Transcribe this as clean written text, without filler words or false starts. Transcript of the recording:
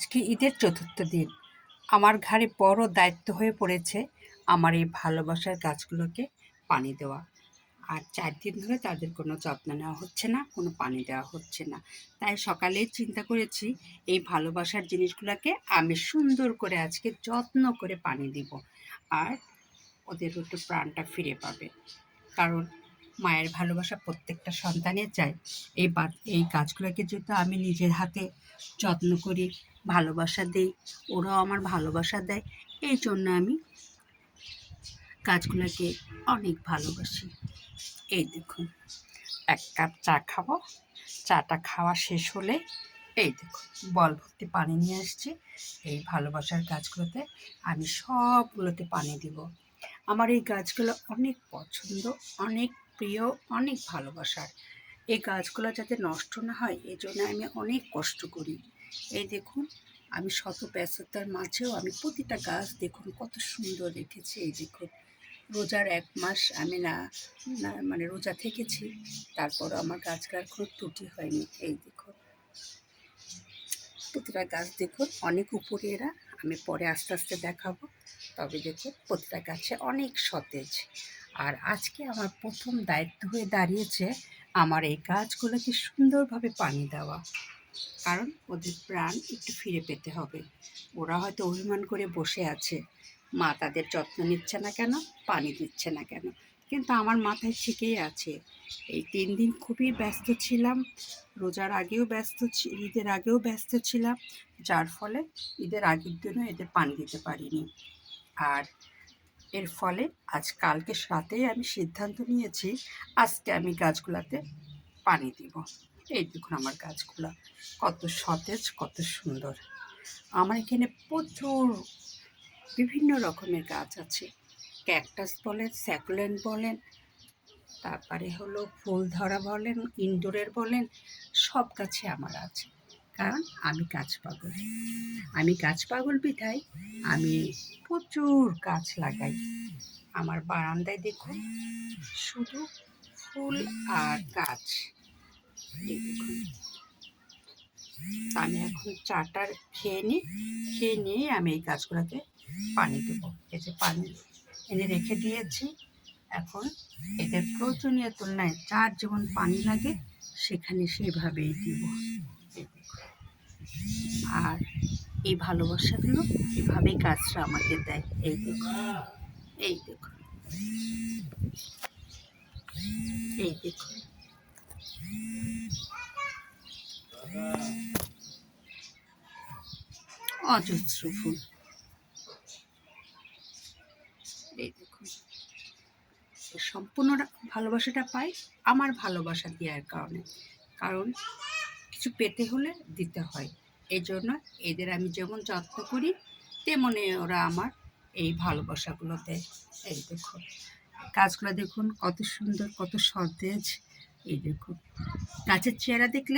আজকে ঈদের চতুর্থ দিন। আমার ঘাড়ে বড় দায়িত্ব হয়ে পড়েছে আমার এই ভালোবাসার গাছগুলোকে পানি দেওয়া। আর ৪ দিন ধরে তাদের কোনো যত্ন নেওয়া হচ্ছে না, কোনো পানি দেওয়া হচ্ছে না। তাই সকালেই চিন্তা করেছি এই ভালোবাসার জিনিসগুলোকে আমি সুন্দর করে আজকে যত্ন করে পানি দিব। আর ওদের একটু প্রাণটা ফিরে পাবে। কারণ মায়ের ভালোবাসা প্রত্যেকটা সন্তানের চাই। এই গাছগুলোকে যেহেতু আমি নিজের হাতে যত্ন করি, ভালোবাসা দেই, ওরাও আমার ভালোবাসা দেয়, এই জন্য আমি গাছগুলোকে অনেক ভালোবাসি। এই দেখুন, ১ কাপ চা খাবো। চাটা খাওয়া শেষ হলে এই দেখুন বল ভর্তি পানি নিয়ে আসছি। এই ভালোবাসার গাছগুলোতে আমি সবগুলোতে পানি দিব। আমার এই গাছগুলো অনেক পছন্দ, অনেক প্রিয়, অনেক ভালোবাসার। এই গাছগুলো যাতে নষ্ট না হয় এজন্য আমি অনেক কষ্ট করি। এই দেখুন, আমি শত ব্যস্ততার মাঝেও আমি প্রতিটা গাছ দেখুন কত সুন্দর রেখেছি। এই দেখুন, রোজার ১ মাস আমি মানে রোজা থেকেছি, তারপরও আমার গাছগুলোর কোনো ত্রুটি হয়নি। এই দেখুন, প্রতিটা গাছ দেখুন অনেক উপরে এরা, আমি পরে আস্তে আস্তে দেখাবো। তবে দেখুন প্রতিটা গাছে অনেক সতেজ। আর আজকে আমার প্রথম দায়িত্ব হয়ে দাঁড়িয়েছে আমার এই গাছগুলোকে সুন্দরভাবে পানি দেওয়া। কারণ ওদের প্রাণ একটু ফিরে পেতে হবে। ওরা হয়তো অভিমান করে বসে আছে, মা তাদের যত্ন নিচ্ছে না কেন, পানি দিচ্ছে না কেন। কিন্তু আমার মাথায় ঠিকই আছে, এই ৩ দিন খুবই ব্যস্ত ছিলাম। রোজার আগেও ঈদের আগেও ব্যস্ত ছিলাম, যার ফলে ঈদের আগের দিনও এদের পানি দিতে পারিনি। আর এর ফলে কালকে রাতেই আমি সিদ্ধান্ত নিয়েছি আজকে আমি গাছগুলোতে পানি দিব। এই দেখুন আমার গাছগুলো কত সতেজ, কত সুন্দর। আমার এখানে প্রচুর বিভিন্ন রকমের গাছ আছে। ক্যাকটাস বলেন, স্যাকুলেন্ট বলেন, তারপরে হলো ফুল ধরা বলেন, ইনডোরের বলেন, সব গাছই আমার আছে। কারণ আমি গাছ পাগল। আমি গাছ পাগল বিধায় আমি প্রচুর গাছ লাগাই। আমার বারান্দায় দেখুন শুধু ফুল আর গাছ। এই দেখুন, আমি এখন চাটা খেয়ে নিয়ে আমি এই গাছগুলোতে পানি দেবো। এই যে পানি এনে রেখে দিয়েছি। এখন এদের প্রয়োজনীয় তুলনায় যার যেমন পানি লাগে সেখানে সেইভাবেই দিব। আর এই ভালোবাসাগুলো এভাবেই গাছরা আমাকে দেয়। এই দেখুন, এই দেখুন, এই দেখুন, অজস্র ফুল। এই দেখুন, সম্পূর্ণ ভালোবাসাটা পাই আমার ভালোবাসা দেওয়ার কারণে। কারণ কিছু পেতে হলে দিতে হয়। এই জন্য এদের আমি যেমন যত্ন করি তেমনি ওরা আমার এই ভালোবাসাগুলো দেয়। এই দেখুন, গাছগুলো দেখুন কত সুন্দর, কত সতেজ। এই দেখুন, গাছের চেহারা দেখলে